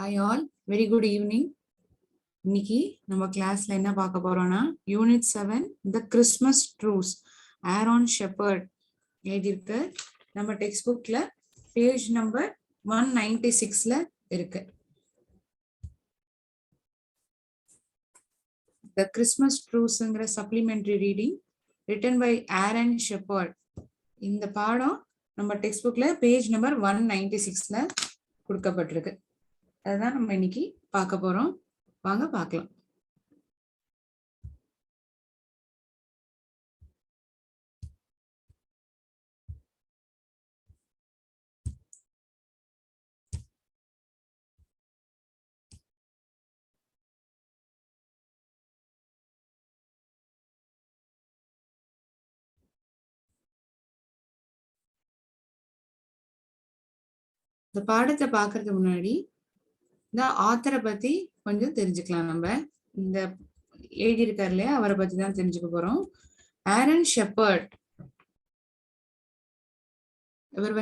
Hi all, very good evening. இன்னைக்கு நம்ம கிளாஸ்ல என்ன பார்க்க போறோம்னா unit 7 the Christmas Truce Aaron shepherd எழுதியிருக்கு. நம்ம டெக்ஸ்ட் புக்ல பேஜ் நம்பர் 196ல இருக்கு. The Christmas Truceங்கிற supplementary reading written by Aaron shepherd. இந்த பாடம் நம்ம டெக்ஸ்ட் புக்ல பேஜ் நம்பர் 196ல கொடுக்கப்பட்டிருக்கு. அதுதான் நம்ம இன்னைக்கு பார்க்க போறோம். வாங்க பார்க்கலாம். இந்த பாடத்தை பார்க்கறதுக்கு முன்னாடி இந்த ஆத்தரை பத்தி கொஞ்சம் தெரிஞ்சுக்கலாம். நம்ம இந்த எழுதியிருக்காரு இல்லையா, அவரை பத்தி தான் தெரிஞ்சுக்க போறோம். ஆரோன் ஷெப்பர்ட் இவர்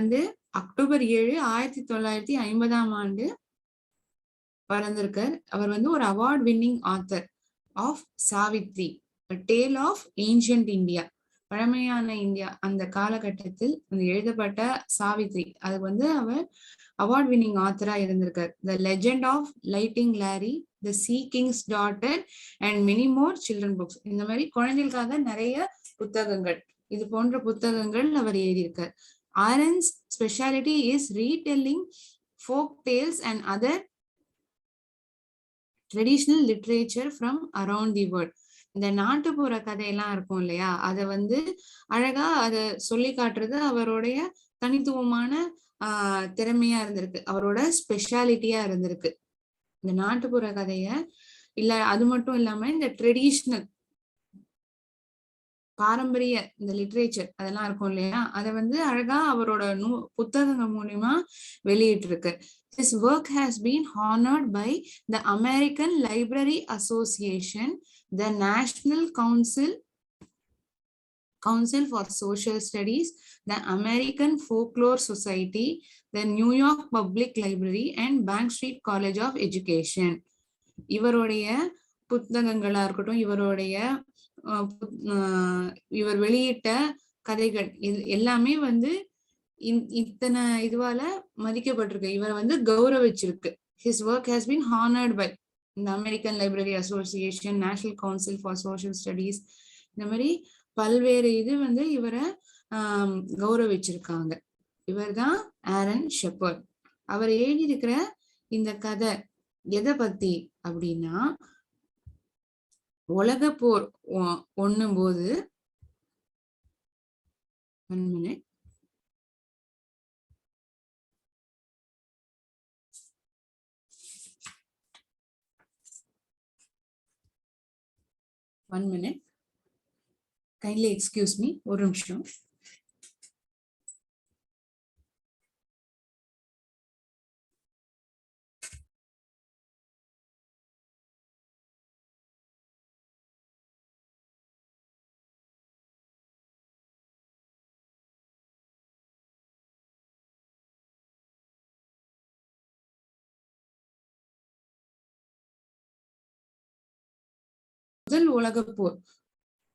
அக்டோபர் 7, 1950 பிறந்திருக்கார். அவர் ஒரு award winning author of Savitri, tale of ancient India, பழமையான இந்தியா அந்த காலகட்டத்தில் எழுதப்பட்ட சாவித்ரி, அது அவர் அவார்ட் வின்னிங் ஆத்தரா இருந்திருக்கார். The legend of lighting Larry, the sea king's daughter and many more children books, இந்த மாதிரி குழந்தைகளுக்காக நிறைய புத்தகங்கள், இது போன்ற புத்தகங்கள் அவர் எழுதியிருக்கார். Aaron's speciality is retelling folk tales and other traditional literature from around the world. இந்த நாட்டுப்புற கதையெல்லாம் இருக்கும் இல்லையா, அதை அழகா அதை சொல்லி காட்டுறது அவருடைய தனித்துவமான திறமையா இருந்திருக்கு, அவரோட ஸ்பெஷாலிட்டியா இருந்திருக்கு. இந்த நாட்டுப்புற கதைய இல்ல, அது மட்டும் இல்லாம இந்த ட்ரெடிஷ்னல் பாரம்பரிய இந்த லிட்ரேச்சர் அதெல்லாம் இருக்கும் இல்லையா, அதை அழகா அவரோட புத்தகங்கள் மூலியமா வெளியிட்டு இருக்கு. His work has been honored by the American Library Association, the National Council for Social Studies, the American Folklore Society, the New York Public Library and Bank Street College of Education. இவருடைய புத்தகங்களா இருக்கட்டும், இவர் வெளியிட்ட கதைகள் எல்லாமே இத்தனை இதுவால மதிக்கப்பட்டிருக்கு, இவர் கௌரவிச்சிருக்கு. His work has been honored by the American Library Association, National Council for Social Studies, இந்த மாதிரி பல்வேறு இது இவரை கௌரவிச்சிருக்காங்க. இவர் தான் ஆரோன் ஷெப்பர்ட். அவர் எழுதியிருக்கிற இந்த கதை எதை பத்தி அப்படின்னா, உலக போர் 1 போது 1 minute kindly excuse me, ஒரு நிமிஷம்.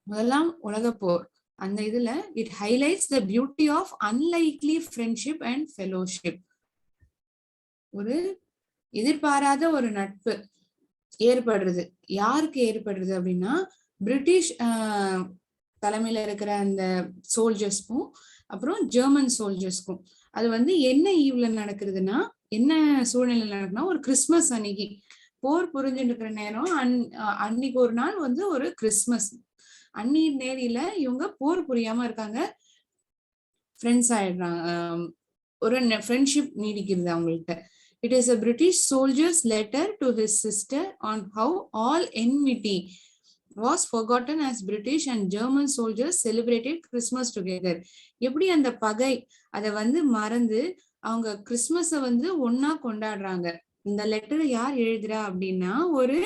முதலாம் உலகப் போர் அந்த இதுல it highlights the beauty of unlikely friendship and fellowship. ஒரு எதிர்பாராத ஒரு நட்பு ஏற்படுறது. யாருக்கு ஏற்படுறது அப்படின்னா, பிரிட்டிஷ் தலைமையில இருக்கிற அந்த சோல்ஜர்ஸ்க்கும் அப்புறம் ஜெர்மன் சோல்ஜர்ஸ்க்கும். அது என்ன ஈவ்ல நடக்குதுன்னா, என்ன சூழ்நிலை நடக்குதுன்னா, ஒரு கிறிஸ்துமஸ் அன்னைக்கு போர் புரிஞ்சுட்டு இருக்கிற நேரம், அன்னைக்கு ஒரு நாள் ஒரு கிறிஸ்துமஸ் அன்னி நேரில இவங்க போர் புரியாம இருக்காங்க, ஃப்ரெண்ட்ஸ் ஆயிடுறாங்க, ஒரு ஃப்ரெண்ட்ஷிப் நீடிக்கிறது அவங்கள்ட்ட. It is a British soldier's letter to his sister on how all enmity was forgotten as British and German soldiers celebrated Christmas together. எப்படி அந்த பகை அதை மறந்து அவங்க கிறிஸ்துமஸை ஒன்னா கொண்டாடுறாங்க. இந்த லெட்டரை யார் எழுதுறா அப்படின்னா, ஒரு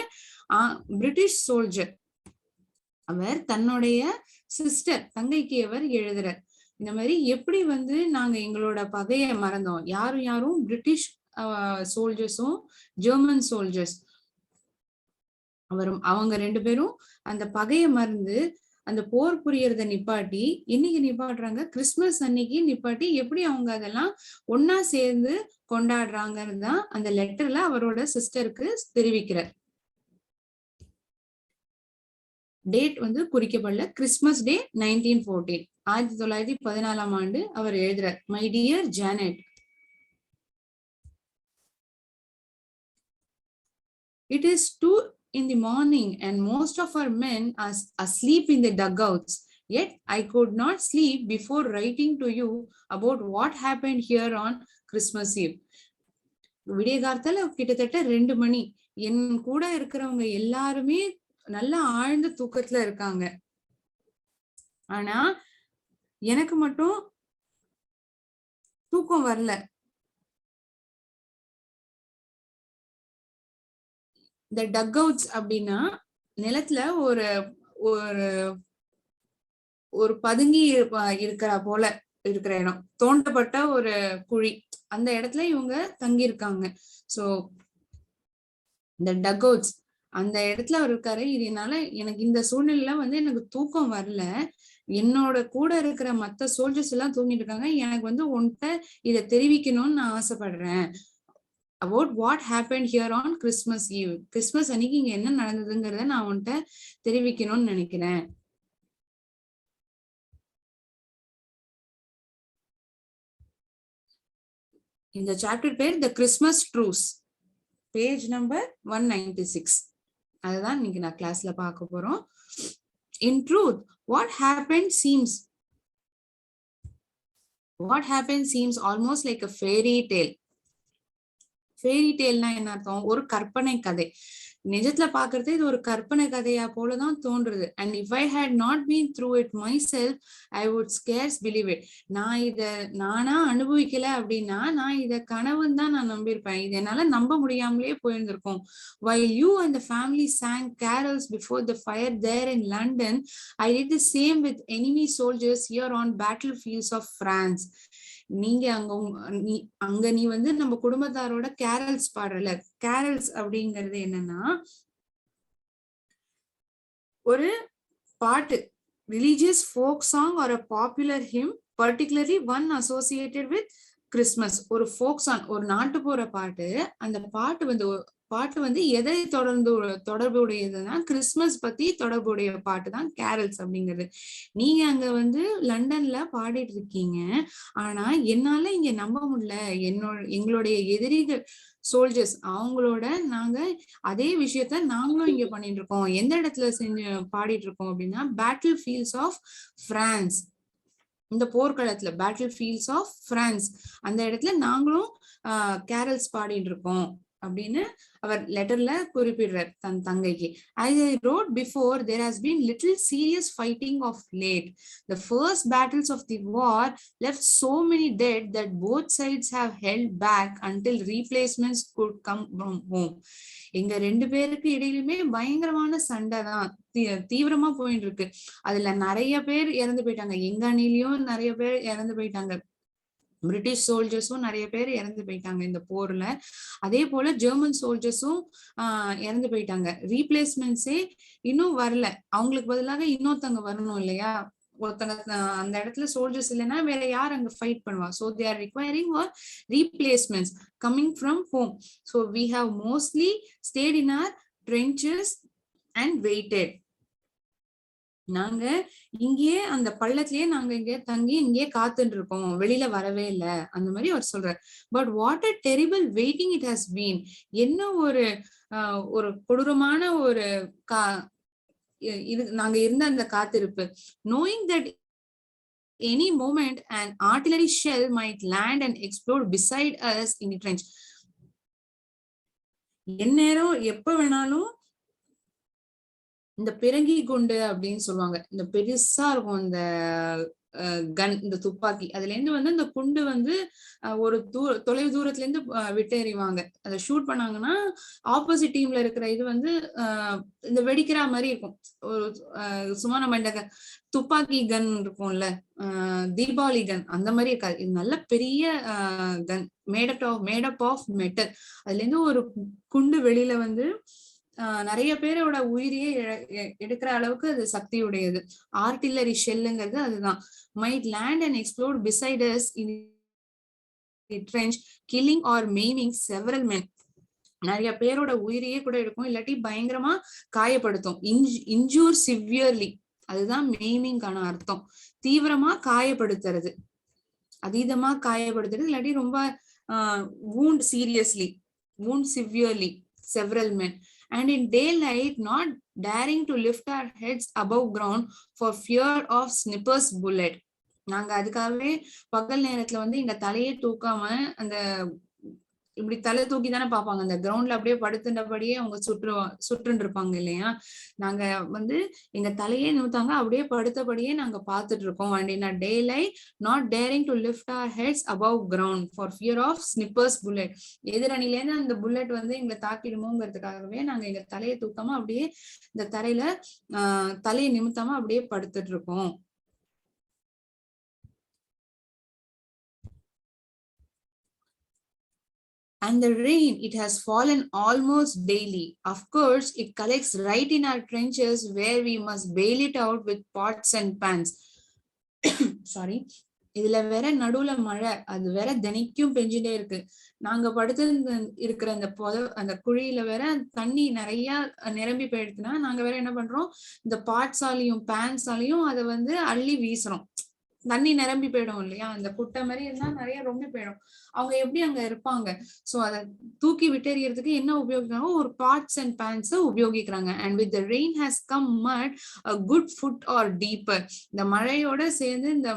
பிரிட்டிஷ் சோல்ஜர். அவர் தன்னுடைய சிஸ்டர், தங்கைக்கு அவர் எழுதுறார். இந்த மாதிரி எப்படி நாங்க எங்களோட பகையை மறந்தோம், யாரும் பிரிட்டிஷ் சோல்ஜர்ஸும் ஜெர்மன் சோல்ஜர்ஸ் அவங்க 2 பேரும் அந்த பகைய மறந்து அந்த போர் புரியறத நிப்பாட்டி இன்னைக்கு நிப்பாட்டுறாங்க. கிறிஸ்துமஸ் அன்னைக்கு நிப்பாட்டி எப்படி அவங்க அதெல்லாம் ஒன்னா சேர்ந்து கொண்டாடுறாங்கன்னு தான் அந்த லெட்டர்ல அவரோட சிஸ்டருக்கு தெரிவிக்கிறார். டேட் வந்து குறிக்கப்படல. கிறிஸ்துமஸ் டே 1914 1914 ஆண்டு அவர் எழுதுறார். My dear Janet, it is 2 in the morning and most of our men are asleep in the dugouts. Yet I could not sleep before writing to you about what happened here on Christmas Eve. விடிய காலத்துல கிட்டத்தட்ட 2 மணி. என் கூட இருக்கிறவங்க எல்லாருமே நல்ல ஆழ்ந்த தூக்கத்துல இருக்காங்க. ஆனா எனக்கு மட்டும் தூக்கம் வரல. இந்த டக் அவுட்ஸ் அப்படின்னா நிலத்துல ஒரு ஒரு ஒரு பதுங்கி இருக்கிற போல இருக்கிற இடம், தோண்டப்பட்ட ஒரு குழி, அந்த இடத்துல இவங்க தங்கி இருக்காங்க. சோ இந்த டக் அவுட்ஸ் அந்த இடத்துல அவர் இருக்காரு. இதனால எனக்கு இந்த சூழ்நிலையில வந்து எனக்கு தூக்கம் வரல. என்னோட கூட இருக்கிற மத்த சோல்ஜர்ஸ் எல்லாம் தூங்கிட்டு இருக்காங்க. எனக்கு வந்து உன்கிட்ட இதை தெரிவிக்கணும்னு நான் ஆசைப்படுறேன். about what happened here on Christmas Eve. Christmas அன்னைக்கு இங்க என்ன நடந்ததுங்கிறத நான் உன்கிட்ட தெரிவிக்கணும்னு நினைக்கிறேன். இந்த சாப்டர் பேர் த கிறிஸ்துமஸ் ட்ரூஸ், பேஜ் நம்பர் 196. அதுதான் இன்னைக்கு நான் கிளாஸ்ல பார்க்க போறோம். In truth, what happened seems almost like a fairy tale. Fairy டேல்னா என்ன அர்த்தம்? ஒரு கற்பனை கதை. நிஜத்துல பாக்குறது இது ஒரு கற்பனை கதையா போலதான் தோன்றுது. And if I had not been through it myself I would scarce believe it. நான் இத நானா அனுபவிக்கல அப்படின்னா நான் இத கனவுன்னு தான் நான் நம்பியிருப்பேன். இது என்னால நம்ப முடியாமலே போயிருந்திருக்கும். While you and the family sang carols before the fire there in London, I did the same with enemy soldiers here on battlefields of France. நீங்க அங்க நீ வந்து நம்ம குடும்பத்தாரோட கேரல்ஸ் பாடுறல. கேரல்ஸ் அப்படிங்கிறது என்னன்னா ஒரு பாட்டு, religious folk song or a popular him, particularly one associated with Christmas. ஒரு ஃபோக் சாங், ஒரு நாட்டு போற பாட்டு. அந்த பாட்டு வந்து எதை தொடர்புடையதுன்னா கிறிஸ்துமஸ் பத்தி தொடர்புடைய பாட்டு தான் கேரல்ஸ் அப்படிங்கிறது. நீங்க அங்க வந்து லண்டன்ல பாடிட்டு இருக்கீங்க. ஆனா என்னால இங்க நம்ப முடியல. எங்களுடைய எதிரிகள் சோல்ஜர்ஸ் அவங்களோட நாங்க அதே விஷயத்த நாங்களும் இங்க பண்ணிட்டு இருக்கோம். எந்த இடத்துல பாடிட்டு இருக்கோம் அப்படின்னா பேட்டில் ஃபீல்ட்ஸ் ஆஃப் பிரான்ஸ். இந்த போர்க்களத்துல பேட்டில் ஃபீல்ட்ஸ் ஆஃப் பிரான்ஸ் அந்த இடத்துல நாங்களும் கேரல்ஸ் பாடிட்டு இருக்கோம் அப்படின்னு அவர் லெட்டர்ல குறிப்பிடுறார் தன் தங்கைக்கு. As I wrote before, there has been little serious fighting of late. The first battles of the war left so many dead that both sides have held back until replacements could come from home. எங்க 2 பேருக்கு இடையிலுமே பயங்கரமான சண்டை தான் தீவிரமா போயிட்டு இருக்கு. அதுல நிறைய பேர் இறந்து போயிட்டாங்க. எங்க அணிலையும் நிறைய பேர் இறந்து போயிட்டாங்க. பிரிட்டிஷ் சோல்ஜர்ஸும் நிறைய பேர் இறந்து போயிட்டாங்க இந்த போர்ல. அதே போல ஜெர்மன் சோல்ஜர்ஸும் இறந்து போயிட்டாங்க. ரீப்ளேஸ்மெண்ட்ஸே இன்னும் வரல. அவங்களுக்கு பதிலாக இன்னொருத்தவங்க வரணும் இல்லையா? ஒருத்தங்க அந்த இடத்துல சோல்ஜர்ஸ் இல்லைன்னா வேற யார் அங்க ஃபைட் பண்ணுவா? So they are requiring for replacements coming from home. So we have mostly stayed in our trenches and waited. நாங்க இங்கேயே அந்த பள்ளத்திலேயே நாங்க இங்கே தங்கி இங்கேயே காத்துட்டு இருக்கோம், வெளியில வரவே இல்லை அந்த மாதிரி அவர் சொல்றாரு. But what a terrible waiting it has been. என்ன ஒரு கொடூரமான ஒரு இது நாங்க இருந்த அந்த காத்திருப்பு. knowing that any moment an artillery shell might land and explode beside us in the trench. எந்நேரம் எப்ப வேணாலும் இந்த பிறங்கி குண்டு அப்படின்னு சொல்லுவாங்க, இந்த பெருசா இருக்கும் இந்த கன், இந்த துப்பாக்கி, அதுல இருந்து வந்து இந்த குண்டு வந்து ஒரு தொலைவு தூரத்துல இருந்து விட்டு எறிவாங்க. அதை ஷூட் பண்ணாங்கன்னா ஆப்போசிட் டீம்ல இருக்கிற இது வந்து இந்த வெடிக்கிற மாதிரி இருக்கும். ஒரு சும்மா நம்ம இந்த துப்பாக்கி கன் இருக்கும்ல, தீபாவளி கன் அந்த மாதிரி இருக்காது. இது நல்ல பெரிய கன், மேடப் ஆஃப் மெட்டல். அதுல இருந்து ஒரு குண்டு வெளியில வந்து நிறைய பேரோட உயிரியே எடுக்கிற அளவுக்கு அது சக்தி உடையது. ஆர்டில்லரி ஷெல்லுங்கிறது அதுதான். Might land and explode beside us in trench, killing or maiming several men. நிறைய பேரோட உயிரியே கூட எடுக்கும், இல்லாட்டி பயங்கரமா காயப்படுத்தும். இன்ஜூர் சிவியர்லி, அதுதான் மெய்மிங்கான அர்த்தம். தீவிரமா காயப்படுத்துறது, அதீதமா காயப்படுத்துறது, இல்லாட்டி ரொம்ப wound seriously, wound severely several men. And in daylight not daring to lift our heads above ground for fear of snipper's bullet. நாங்க அதுக்காகவே பகல் நேரத்துல வந்து எங்க தலையே தூக்காம அந்த இப்படி தலை தூக்கி தானே பார்ப்பாங்க, அந்த கிரவுண்ட்ல அப்படியே படுத்துட்டபடியே அவங்க சுற்றுன்னு இருப்பாங்க இல்லையா. நாங்க வந்து எங்க தலையே நூத்தாங்க, அப்படியே படுத்தபடியே நாங்க பார்த்துட்டு இருக்கோம். And in a daylight not daring to lift our heads above ground for fear of snipper's bullet. எதிரணில இருந்து அந்த புல்லட் வந்து எங்களை தாக்கிடுமோங்கிறதுக்காகவே நாங்க எங்க தலையை தூக்காம அப்படியே இந்த தரையில தலையை நிமித்தாம அப்படியே படுத்துட்டு இருக்கோம். And the rain, it has fallen almost daily. Of course, it collects right in our trenches where we must bail it out with pots and pans. Sorry. இதுல வேற நடுவுல மழை, அது வேற தினைக்கும் பெஞ்சுட்டே இருக்கு. நாங்க படுத்து இருக்கிற அந்த குழியில வேற தண்ணி நிறைய நிரம்பி போயிடுச்சுன்னா நாங்க வேற என்ன பண்றோம், இந்த பாட்ஸாலையும் பேன்ஸாலையும் அதை வந்து அள்ளி வீசுறோம். தண்ணி நிரம்பி போயிடும் இல்லையா, அந்த குட்டை மாதிரி இருந்தா நிறைய ரொம்பி போயிடும். அவங்க எப்படி அங்க இருப்பாங்க? சோ அதை தூக்கி விட்டெறியறதுக்கு என்ன உபயோகிக்கிறாங்க, ஒரு பாட்ஸ் அண்ட் பேன்ஸ் உபயோகிக்கிறாங்க. And with the rain has come mud a good foot or deeper. இந்த மழையோட சேர்ந்து இந்த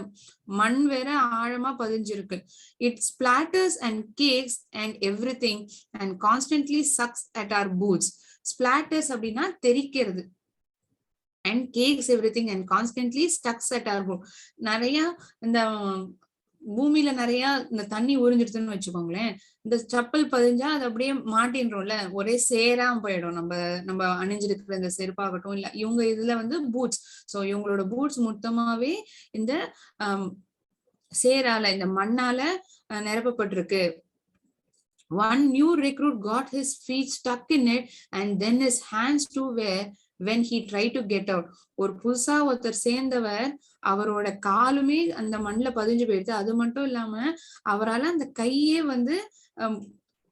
மண் வேற ஆழமா பதிஞ்சிருக்கு. It splatters and cakes and everything and constantly sucks at our boots. Splatters அப்படின்னா தெரிக்கிறது, and cakes everything and constantly stucks at our boot. நிறைய இந்த பூமியில நிறைய இந்த தண்ணி உறிஞ்சிடுதுன்னு வச்சுக்கோங்களேன், இந்த செப்பல் பதிஞ்சா அது அப்படியே மாட்டின்றோம்ல, ஒரே சேரா போயிடும். நம்ம அணிஞ்சிருக்கிற இந்த செருப்பாகட்டும், இல்ல இவங்க இதுல வந்து பூட்ஸ். சோ இவங்களோட பூட்ஸ் மொத்தமாவே இந்த சேரால, இந்த மண்ணால நிரப்பப்பட்டிருக்கு. One new recruit got his feet stuck in it and then his hands too were when he tried to get out. ஒரு புதுசா ஒருத்தர் சேர்ந்தவர், அவரோட காலுமே அந்த மண்ணுல பதிஞ்சு போயிடுது. அது மட்டும் இல்லாம அவரால் அந்த கையே வந்து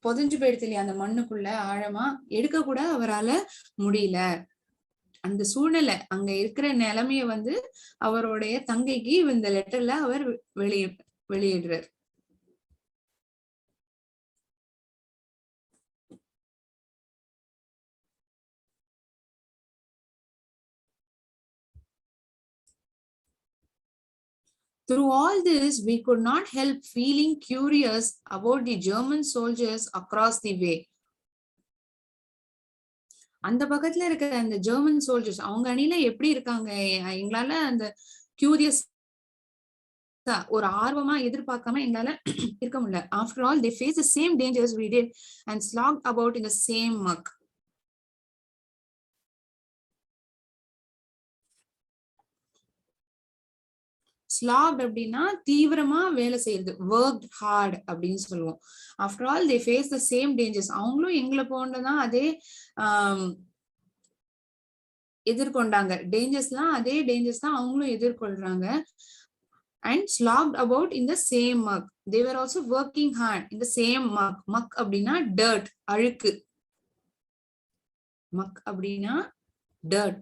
புதஞ்சு போயிடுது இல்லையா, அந்த மண்ணுக்குள்ள ஆழமா, எடுக்க கூட அவரால் முடியல. அந்த சூழ்நிலை, அங்க இருக்கிற நிலைமைய வந்து அவருடைய தங்கைக்கு இந்த லெட்டர்ல அவர் வெளியிடுறார். Through all this, we could not help feeling curious about the German soldiers across the way. அந்த பக்கத்துல இருக்கிற அந்த ஜெர்மன் சோல்ஜர்ஸ், அவங்க அணியில எப்படி இருக்காங்க, எங்களால அந்த கியூரியஸ், ஒரு ஆர்வமா எதிர்பார்க்காம எங்களால இருக்க முடியல. After all, they face the same dangers we did and slogged about in the same muck. ஸ்லாக்ட் அப்படின்னா தீவிரமா வேலை செய்யறது, ஒர்க்ட் ஹார்ட் அப்படின்னு சொல்லுவோம். After all they face the same dangers, அவங்களும் எங்களை போன்றதான் அதே எதிர்கொண்டாங்க. டேஞ்சர்ஸ்லாம் அதே டேஞ்சர்ஸ் தான் அவங்களும் எதிர்கொள்றாங்க. and slogged about in the same muck. They were also working hard in the same muck. Muck அப்படின்னா dirt, அழுக்கு. muck அப்படின்னா dirt.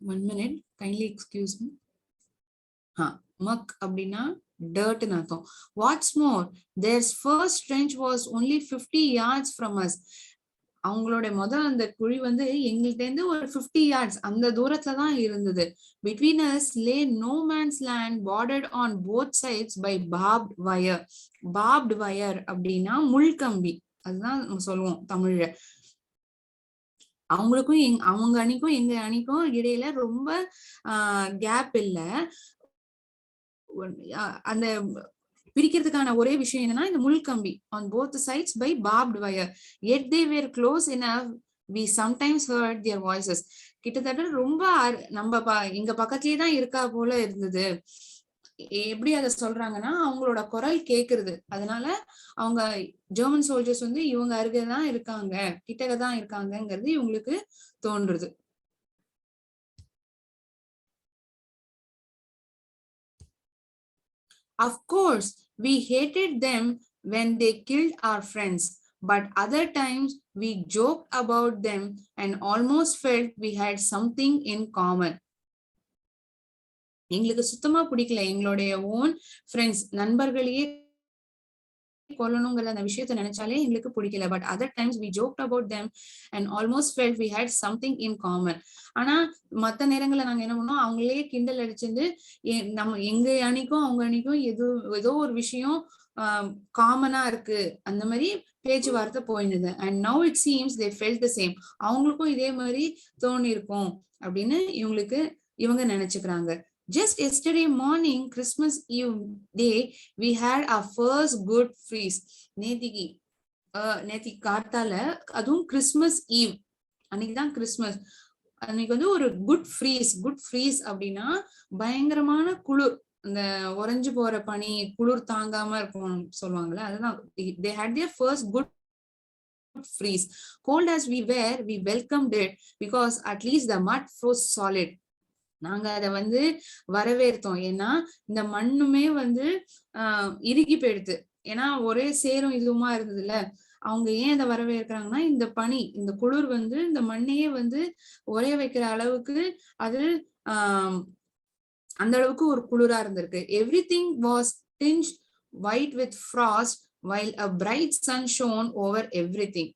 One minute, kindly excuse me. muck அப்படின்னா டர்ட்னு அர்த்தம். What's more, their first trench was only 50 yards from us. அவங்களோட அந்த குழி வந்து எங்கள்ட்ட இருந்து ஒரு 50 yards அந்த தூரத்துல தான் இருந்தது. Between us lay no man's land bordered on both sides by barbed wire. barbed wire அப்படின்னா முள்கம்பி, அதுதான் நம்ம சொல்லுவோம் தமிழ்ல. அவங்களுக்கும் அவங்க அணிக்கும் எங்க அணிக்கும் இடையில ரொம்ப கேப் இல்ல. அந்த பிரிக்கிறதுக்கான ஒரே விஷயம் என்னன்னா இந்த முள்கம்பி, on both sides by barbed wire, yet they were close enough we sometimes heard their voices. கிட்டத்தட்ட ரொம்ப நம்ம எங்க பக்கத்துலயே தான் இருக்கா போல இருந்தது. எப்படி அத சொல்றாங்கன்னா அவங்களோட குரல் கேக்குறது, அதனால அவங்க ஜெர்மன் சோல்ஜர்ஸ் வந்து இவங்க அருகேதான் இருக்காங்க, கிட்டதான் இருக்காங்கங்கிறது இவங்களுக்கு தோன்றுது. Of course, we hated them when they killed our friends, but other times we joked about them and almost felt we had something in common. எங்களுக்கு சுத்தமா பிடிக்கல எங்களுடைய ஓன் ஃப்ரெண்ட்ஸ், நண்பர்களையே கொல்லணுங்கிற அந்த விஷயத்தை நினைச்சாலே எங்களுக்கு பிடிக்கல. But other times we joked about them and almost felt we had something in common. ஆனா மத்த நேரங்கள்ல நாங்க என்ன பண்ணோம், அவங்களே கிண்டல் அடிச்சிருந்து நம்ம எங்க அணிக்கும் அவங்க அணிக்கும் ஏதோ ஒரு விஷயம் காமனா இருக்கு, அந்த மாதிரி பேச்சுவார்த்தை போயிருந்தது. And now it seems they felt the same. அவங்களுக்கும் இதே மாதிரி தோணி இருக்கும் அப்படின்னு இவங்க நினைச்சுக்கிறாங்க. Just yesterday morning, Christmas Eve day, we had our first good feast. நேத்திக்கு காத்தால, அதுவும் கிறிஸ்மஸ் ஈவ் அன்னைக்குதான் கிறிஸ்மஸ். அன்னைக்கு வந்து ஒரு குட் ஃப்ரீஸ் அப்படின்னா பயங்கரமான குளிர், இந்த உறைஞ்சு போற பனி, குளிர் தாங்காம இருக்கும் சொல்லுவாங்கல்ல, அதுதான். they had their first good freeze. Cold as we were, we welcomed it because at least the mud froze solid. நாங்க அத வந்து வரவேற்றோம். ஏன்னா இந்த மண்ணுமே வந்து இறுகி போயிடுது, ஏன்னா ஒரே சேரும் இதுவுமா இருந்ததுல. அவங்க ஏன் அதை வரவேற்கிறாங்கன்னா இந்த பனி, இந்த குளிர் வந்து இந்த மண்ணையே வந்து உரைய வைக்கிற அளவுக்கு அது அந்த அளவுக்கு ஒரு குளிரா இருந்திருக்கு. Everything was tinged white with frost while a bright sun shone over everything.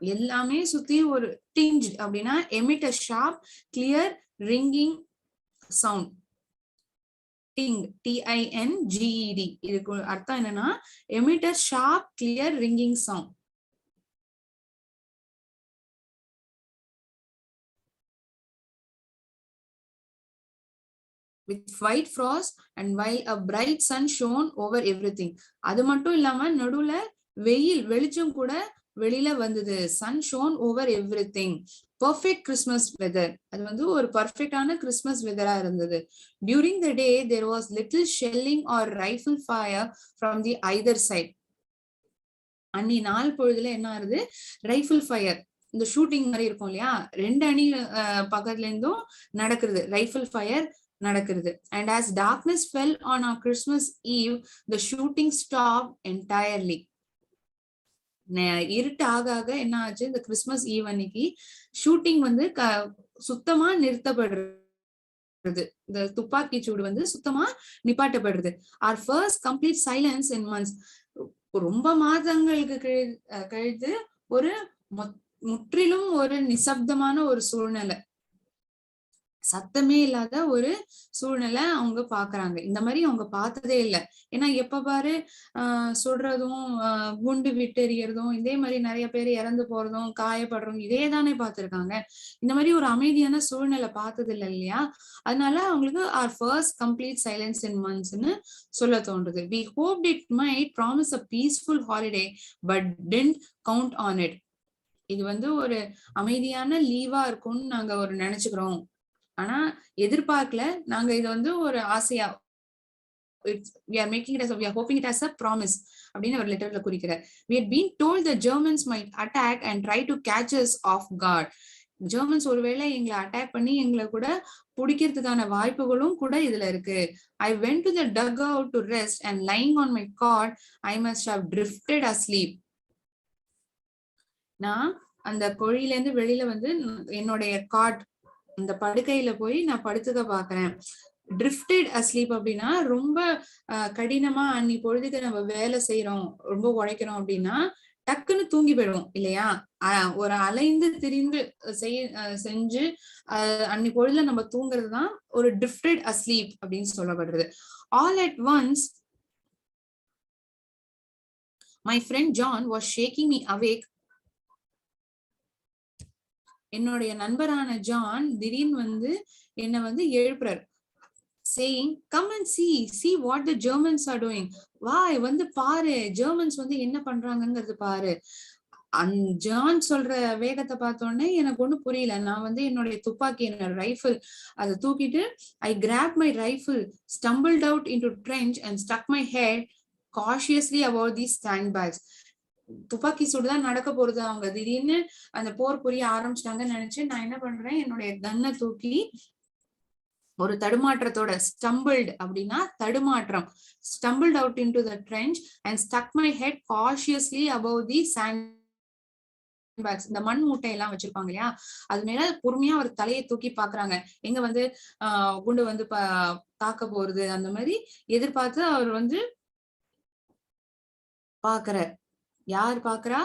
எல்லாமே சுத்தி ஒரு tinged அப்படின்னா emit a sharp clear ringing sound. tinged, T-I-N-G-E-D, இதுக்கு அர்த்தம் என்னன்னா emit a sharp clear ringing sound. with white frost and while a bright sun shone over everything. அது மட்டும் இல்லாம நடுவுல வெளிச்சம் கூட வெளியில வந்தது. sun shone over everything. perfect Christmas weather. அது வந்து ஒரு பர்ஃபெக்டான கிறிஸ்மஸ் வெதரா இருந்தது. during the day there was little shelling or rifle fire from the either side. அன்னி நாள் பொழுதுல என்ன ஆகுது, ரைஃபிள் ஃபயர், இந்த ஷூட்டிங் மாதிரி இருக்கும் இல்லையா, ரெண்டு அணி பக்கத்துல இருந்தும் நடக்கிறது, ரைஃபிள் ஃபயர் நடக்கிறது. and as darkness fell on our Christmas Eve, the shooting stopped entirely. இருட்டு ஆக ஆக என்ன ஆச்சு, இந்த கிறிஸ்மஸ் ஈவ் அன்னைக்கு ஷூட்டிங் வந்து சுத்தமா நிறுத்தப்படுறது, இந்த துப்பாக்கி சூடு வந்து சுத்தமா நிப்பாட்டப்படுறது. our first complete silence in months. ரொம்ப மாதங்களுக்கு கழித்து ஒரு முற்றிலும் ஒரு நிசப்தமான ஒரு சூழ்நிலை, சத்தமே இல்லாத ஒரு சூழ்நிலை அவங்க பாக்குறாங்க. இந்த மாதிரி அவங்க பார்த்ததே இல்லை. ஏன்னா எப்ப பாரு சுடுறதும் குண்டு விட்டு எறியறதும், இதே மாதிரி நிறைய பேர் இறந்து போறதும் காயப்படுறதும் இதே தானே பார்த்திருக்காங்க. இந்த மாதிரி ஒரு அமைதியான சூழ்நிலை பார்த்தது இல்லை இல்லையா. அதனால அவங்களுக்கு our first complete silence in monthsன்னு சொல்ல தோன்றுது. we hoped it might promise a peaceful holiday but didn't count on it. இது வந்து ஒரு அமைதியான லீவா இருக்கும்னு நாங்க ஒரு நினைச்சுக்கிறோம், ஆனா எதிர்பார்க்கல. நாங்க இதை வந்து ஒரு ஆசையா we are making it as we are hoping it as a promise அப்படின்னு ஒரு லெட்டர்ல குறிக்கிறார். we had been told the Germans might attack and try to catch us off guard. Germans ஒருவேளை எங்களை அட்டாக் பண்ணி எங்களை கூட பிடிக்கிறதுக்கான வாய்ப்புகளும் கூட இதுல இருக்கு. I went to the dugout to rest and lying on my cot I must have drifted asleep. நான் அந்த குழியில இருந்து வெளியில வந்து என்னுடைய காட், இந்த படுக்கையில போய் நான் படுத்துக்க பாக்குறேன். drifted asleep அப்படின்னா ரொம்ப கடினமா அன்னி பொழுதுக்கு நம்ம வேலை செய்யறோம், ரொம்ப உழைக்கிறோம் அப்படின்னா டக்குன்னு தூங்கி போயிடுவோம் இல்லையா? ஒரு அலைந்து திரிந்து செஞ்சு அன்னைக்கு பொழுதுல நம்ம தூங்குறதுதான் ஒரு ட்ரிஃப்டட் அஸ்லீப் அப்படின்னு சொல்லப்படுறது. All at once my friend John was shaking me awake. என்னுடைய நண்பரான ஜான் திடீர்னு என்ன எழுப்புறாரு. saying, come and see what the Germans are doing. வாய் பாரு, ஜெர்மன்ஸ் என்ன பண்றாங்கங்கிறது பாரு. ஜான் சொல்ற வேகத்தை பார்த்தோன்னே எனக்கு ஒண்ணும் புரியல. நான் என்னுடைய துப்பாக்கி, என்னோட ரைஃபிள் அதை தூக்கிட்டு I grabbed my rifle, stumbled out into trench and stuck my head cautiously about these sandbags. துப்பாக்கி சூடுதான் நடக்க போறது, அவங்க திடீர்னு அந்த போர் புரிய ஆரம்பிச்சிட்டாங்கன்னு நினைச்சு நான் என்ன பண்றேன், என்னுடைய கன்னை தூக்கி ஒரு தடுமாற்றத்தோட, ஸ்டம்பிள்ட் அப்படின்னா தடுமாற்றம், stumbled out into the trench and stuck my head cautiously above the sand bags. இந்த மண் மூட்டை எல்லாம் வச்சிருப்பாங்க இல்லையா, அது மேல பொறுமையா ஒரு தலையை தூக்கி பாக்குறாங்க, எங்க குண்டு தாக்க போறது அந்த மாதிரி எதிர்பார்த்து அவர் பாக்குறார். யார் பாக்குறா?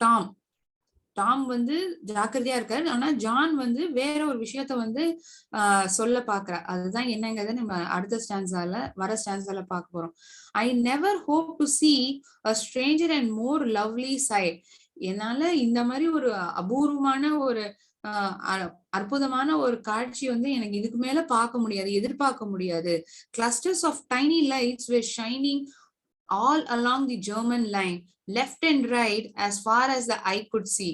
டாம். டாம் ஜாக்கிரதையா இருக்காரு. ஆனா ஜான் வேற ஒரு விஷயத்த சொல்ல பாக்குறா. அதுதான் என்னங்கறத நம்ம அடுத்த வர ஸ்டான்ஸால பார்க்க போறோம். I never hope to see a stranger and more lovely sight. என்னால இந்த மாதிரி ஒரு அபூர்வமான ஒரு அற்புதமான ஒரு காட்சி எனக்கு இதுக்கு மேல பார்க்க முடியாது, எதிர்பார்க்க முடியாது. Clusters of tiny lights were shining all along the German line, left and right as far as the eye could see.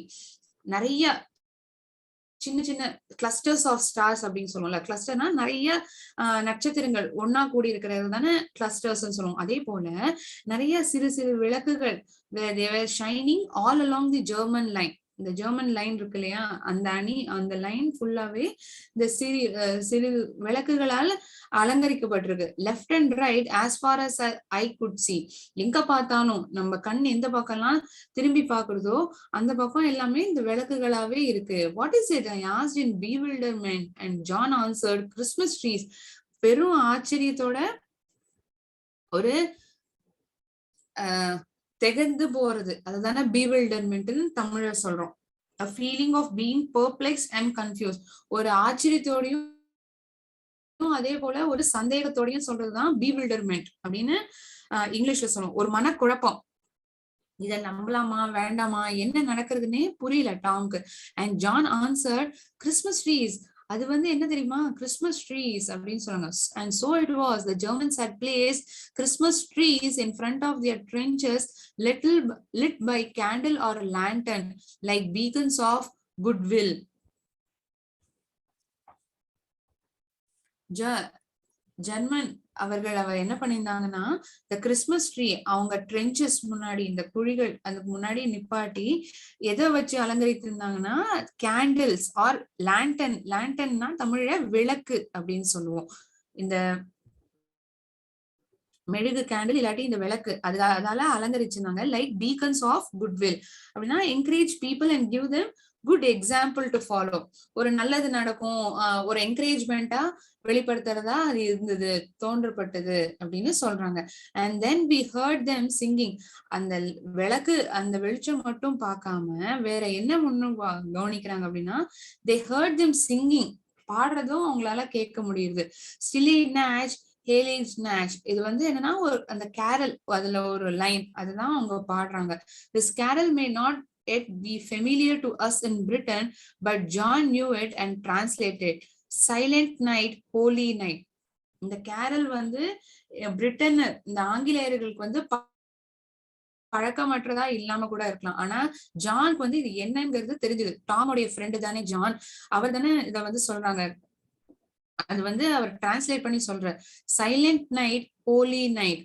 நிறைய சின்ன சின்ன கிளஸ்டர்ஸ் ஆஃப் ஸ்டார்ஸ் அப்படின்னு சொல்லுவோம்ல. கிளஸ்டர்னா நிறைய நட்சத்திரங்கள் ஒன்னா கூடி இருக்கிறது தானே கிளஸ்டர்ஸ் சொல்லுவோம். அதே போல நிறைய சிறு சிறு விளக்குகள் shining all along the German line. இந்த ஜெர்மன் லைன் இருக்கு இல்லையா, அந்த லைன் ஃபுல்லாவே இந்த சிறு விளக்குகளால் அலங்கரிக்கப்பட்டிருக்கு. Left and right as far as I could see. எங்க பார்த்தாலும் நம்ம கண் எந்த பக்கம்லாம் திரும்பி பாக்குறதோ அந்த பக்கம் எல்லாமே இந்த விளக்குகளாவே இருக்கு. What is it? I asked in bewilderment and John answered, Christmas trees. பெரும் ஆச்சரியத்தோட ஒரு திகழ்ந்து போறது, அதுதானே bewilderment தமிழ்ல சொல்றோம். a feeling of being perplexed and confused. ஒரு ஆச்சரியத்தோடையும் அதே போல ஒரு சந்தேகத்தோடையும் சொல்றதுதான் bewilderment அப்படின்னு இங்கிலீஷ்ல சொல்லுவோம். ஒரு மனக்குழப்பம், இத நம்பலாமா வேண்டாமா, என்ன நடக்கிறதுனே புரியல டாம்க்கு. And John answered, Christmas trees. அது என்ன தெரியுமா, கிறிஸ்மஸ் ட்ரீஸ் அப்படின்னு சொல்றாங்க. And so it was. The Germans had placed Christmas trees in front of their trenches, lit by candle or lantern, like beacons of goodwill. German அவர்கள் என்ன பண்ணியிருந்தாங்கன்னா, இந்த Christmas tree அவங்க ட்ரென்ச்சஸ் முன்னாடி, இந்த குழிகள் அதுக்கு முன்னாடி நிப்பாட்டி எதை வச்சு அலங்கரித்திருந்தாங்கன்னா, கேண்டில்ஸ் ஆர் லேண்டன். லேண்டன்னா தமிழ்ல விளக்கு அப்படின்னு சொல்லுவோம். இந்த மெழுகு கேண்டில் இல்லாட்டி இந்த விளக்கு, அதால அலங்கரிச்சிருந்தாங்க. லைக் பீக்கன்ஸ் ஆஃப் குட்வில் அப்படின்னா encourage people and give them good example to follow. ஒரு நல்லது நடக்கும், ஒரு என்கரேஜ்மெண்டா வெளிப்படுத்துறதா அது இருந்தது, தோன்றப்பட்டது அப்படின்னு சொல்றாங்க. And then we heard them singing. அந்த விளக்கு, அந்த வெளிச்சம் மட்டும் பார்க்காம வேற என்ன முன்னும் கவனிக்கிறாங்க அப்படின்னா, தே ஹர்ட் தெம் சிங்கிங். பாடுறதும் அவங்களால கேட்க முடியுது. ஸ்டிலி நேச் ஹேலிங் ஸ்நாச். இது என்னன்னா ஒரு அந்த கேரல், அதுல ஒரு லைன், அதுதான் அவங்க பாடுறாங்க. This carol may not yet be familiar to us in Britain, but John knew it and translated. Silent night, holy night. இந்த கேரல் பிரிட்டன், இந்த ஆங்கிலேயர்களுக்கு பழக்கமற்றதா இல்லாம கூட இருக்கலாம். ஆனா ஜான்க்கு இது என்னங்கிறது தெரிஞ்சது. டாமுடைய ஃப்ரெண்டு தானே ஜான், அவர் தானே இத சொல்றாங்க. அது அவர் டிரான்ஸ்லேட் பண்ணி சொல்ற, சைலண்ட் நைட் ஹோலி நைட்,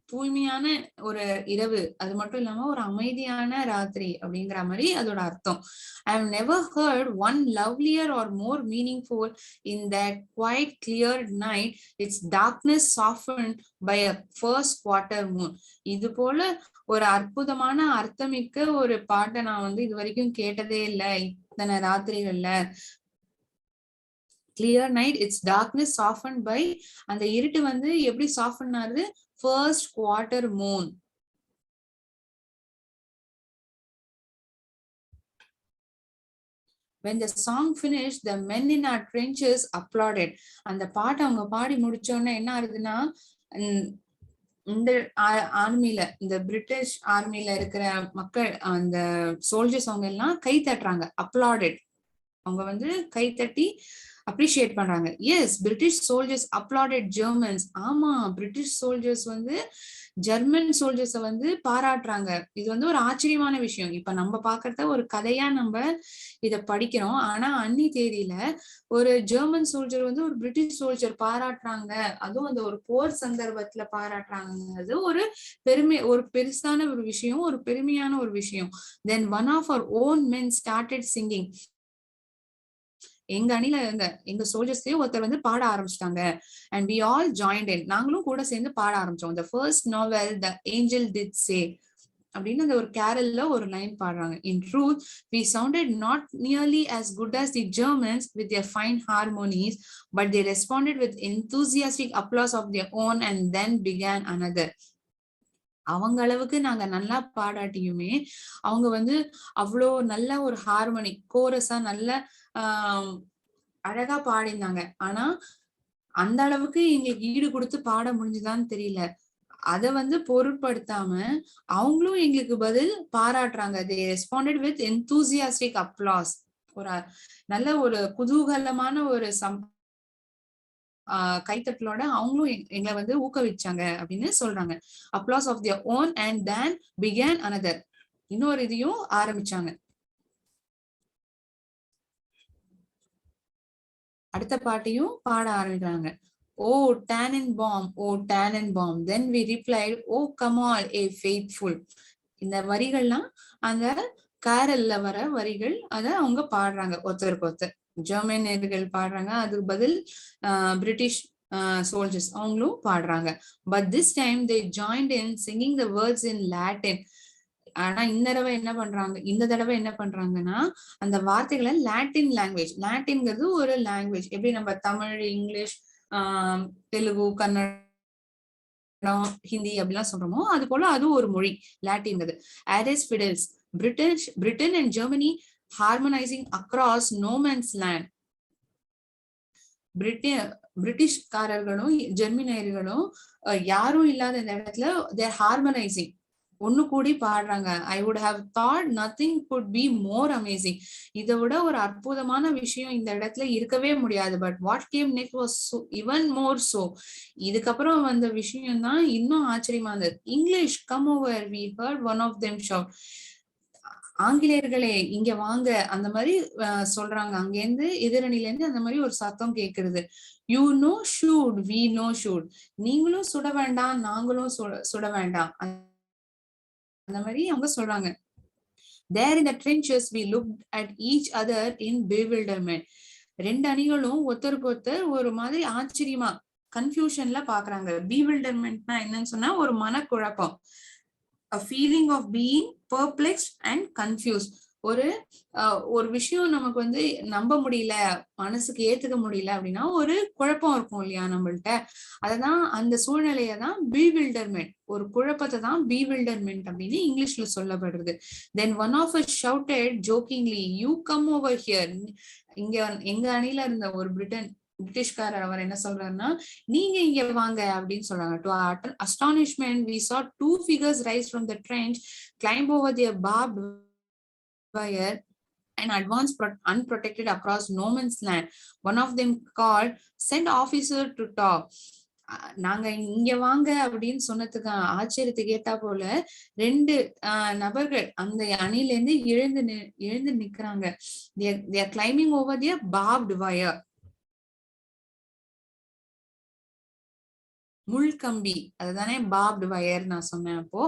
தூய்மையான ஒரு இரவு, அது மட்டும் இல்லாம ஒரு அமைதியான ராத்திரி அப்படிங்கிற மாதிரி அதோட அர்த்தம். I have never heard one lovelier or more meaningful in that quiet clear night, its darkness softened by a first quarter moon. இது போல ஒரு அற்புதமான அர்த்தமிக்க ஒரு பாட்டை நான் இது வரைக்கும் கேட்டதே இல்லை. இத்தனை ராத்திரிகள்ல clear night, its darkness softened by, அந்த இருட்டு எப்படி சாஃப்டன் ஆகுது, first quarter Moon. When the song finished, the men in our trenches applauded. அந்த பாட்டு அவங்க பாடி முடிச்சோடனே என்ன ஆகுதுன்னா, இந்த ஆர்மில, இந்த பிரிட்டிஷ் ஆர்மில இருக்கிற மக்கள், அந்த சோல்ஜர்ஸ் அவங்க எல்லாம் கை தட்டுறாங்க, அப்ளாடட். அவங்க வந்து கை தட்டி அப்ரிஷியேட் பண்றாங்க. Yes, British soldiers applauded Germans. ஆமா, பிரிட்டிஷ் சோல்ஜர்ஸ் வந்து ஜெர்மன் சோல்ஜர்ஸ வந்து பாராட்டுறாங்க. இது வந்து ஒரு ஆச்சரியமான விஷயம். இப்ப நம்ம பாக்குறத ஒரு கதையா நம்ம இத படிக்கிறோம். ஆனா அன்னி தேதியில ஒரு ஜெர்மன் சோல்ஜர் வந்து ஒரு பிரிட்டிஷ் சோல்ஜர் பாராட்டுறாங்க, அதுவும் அந்த ஒரு போர் சந்தர்ப்பத்துல பாராட்டுறாங்கிறது ஒரு பெருமை, ஒரு பெருசான ஒரு விஷயம், ஒரு பெருமையான ஒரு விஷயம். Then one of our own men started singing. எங்க அணில இருந்த எங்க சோல்ஜர்ஸ்லயே ஒருத்தர் வந்து பாட ஆரம்பிச்சிட்டாங்க. And we all joined in. நாங்களும் கூட சேர்ந்து பாட ஆரம்பிச்சோம். The first novel, the angel did say. அப்படின்னு அந்த ஒரு கேரல்ல ஒரு லைன் பாடுறாங்க. In truth, we sounded not nearly as good as the Germans with their fine harmonies, but they responded with enthusiastic applause of their own and then began another. அவங்க அளவுக்கு நாங்க நல்லா பாடாட்டியுமே அவங்க வந்து அவ்வளோ நல்ல ஒரு ஹார்மோனி கோரஸா நல்ல அழகா பாடினாங்க. ஆனா அந்த அளவுக்கு எங்களுக்கு ஈடு கொடுத்து பாட முடிஞ்சுதான்னு தெரியல. அத வந்து பொருட்படுத்தாம அவங்களும் எங்களுக்கு பதில் பாராட்டுறாங்க. they responded with enthusiastic applause. ஒரு நல்ல ஒரு குதூகலமான ஒரு கைத்தட்டலோட அவங்களும் எங்களை வந்து ஊக்குவிச்சாங்க அப்படின்னு சொல்றாங்க. Applause of their own and then began another. இன்னொரு இதையும் ஆரம்பிச்சாங்க. அடுத்த பாட்டையும் பாட ஆரம்பிக்கிறாங்க. O Tannenbaum, O Tannenbaum. Then we replied, O come all ye faithful. இந்த வரிகள்லாம் அந்த கேரல்ல வர வரிகள், அத அவங்க பாடுறாங்க ஒருத்தருக்கு ஒருத்தர். ஜெர்மனியர்கள் பாடுறாங்க, அதுக்கு பதில் பிரிட்டிஷ் சோல்ஜர்ஸ் அவங்களும் பாடுறாங்க. But this time they joint in singing the words in Latin. ஆனா இந்த தடவை என்ன பண்றாங்கன்னா அந்த வார்த்தைகளை லாட்டின் லாங்குவேஜ். லாட்டின்ங்கிறது ஒரு லாங்குவேஜ். எப்படி நம்ம தமிழ், இங்கிலீஷ், தெலுங்கு, கன்னடம், ஹிந்தி அப்படிலாம் சொல்றோமோ அது போல அது ஒரு மொழி லாட்டின்ங்கிறது. Airs fiddles, Britain and Germany harmonising across no man's land. பிரிட்டிஷ்காரர்களும் ஜெர்மனியர்களும் யாரும் இல்லாத இந்த இடத்துல தேர் ஹார்மனைசிங், ஒண்ணு கூடி பாடுறாங்க. I would have thought nothing could be more amazing. இதை விட ஒரு அற்புதமான விஷயம் இந்த இடத்துல இருக்கவே முடியாது. But what came next was even more so. இதுக்கப்புறம் வந்த விஷயம் தான் இன்னும் ஆச்சரியமா இருந்தது. English come over, we heard one of them shout. ஆங்கிலேயர்களே இங்க வாங்க, அந்த மாதிரி சொல்றாங்க. அங்கேருந்து எதிரணில இருந்து அந்த மாதிரி ஒரு சத்தம் கேக்குறது. You no shoot, we no shoot. நீங்களும் சுட வேண்டாம், நாங்களும் சுட வேண்டாம், அந்த மாதிரி அவங்க சொல்றாங்க. There in the trenches we looked at each other in bewilderment. ரெண்டு அணிகளும் ஒருத்தருக்கு ஒருத்தர் ஒரு மாதிரி ஆச்சரியமா கன்ஃபியூஷன்ல பாக்குறாங்க. bewildermentனா என்னன்னு சொன்னா ஒரு மனக்குழப்பம். a feeling of being perplexed and confused. ஒரு விஷயம் நமக்கு வந்து நம்ப முடியல, மனசுக்கு ஏத்துக்க முடியல அப்படின்னா ஒரு குழப்பம் இருக்கும் இல்லையா நம்மள்ட்ட. அததான் அந்த சூழ்நிலையதான் bewilderment, ஒரு குழப்பத்தை தான் bewilderment அப்படின்னு இங்கிலீஷ்ல சொல்லப்படுறது. Then one of us shouted jokingly, you come over here. இங்க எங்க அணில இருந்த ஒரு பிரிட்டிஷ்காரர் அவர் என்ன சொல்றாருன்னா, நீங்க இங்க வாங்க அப்படின்னு சொல்றாங்க. To our astonishment, we saw two figures rise from the trench, climb over their barbed wire and advance unprotected across no man's land. One of them called, send officer to talk. நாங்க இங்க வாங்க அப்படின்னு சொன்னதுக்கு ஆச்சரியத்துக்கு ஏத்தா போல ரெண்டு நபர்கள் அந்த அணில இருந்து எழுந்து நிக்கிறாங்க. they are climbing over their barbed wire. முள்கம்பி, அதுதானே பார்ப்ட் வயர் நான் சொன்னேன். அப்போ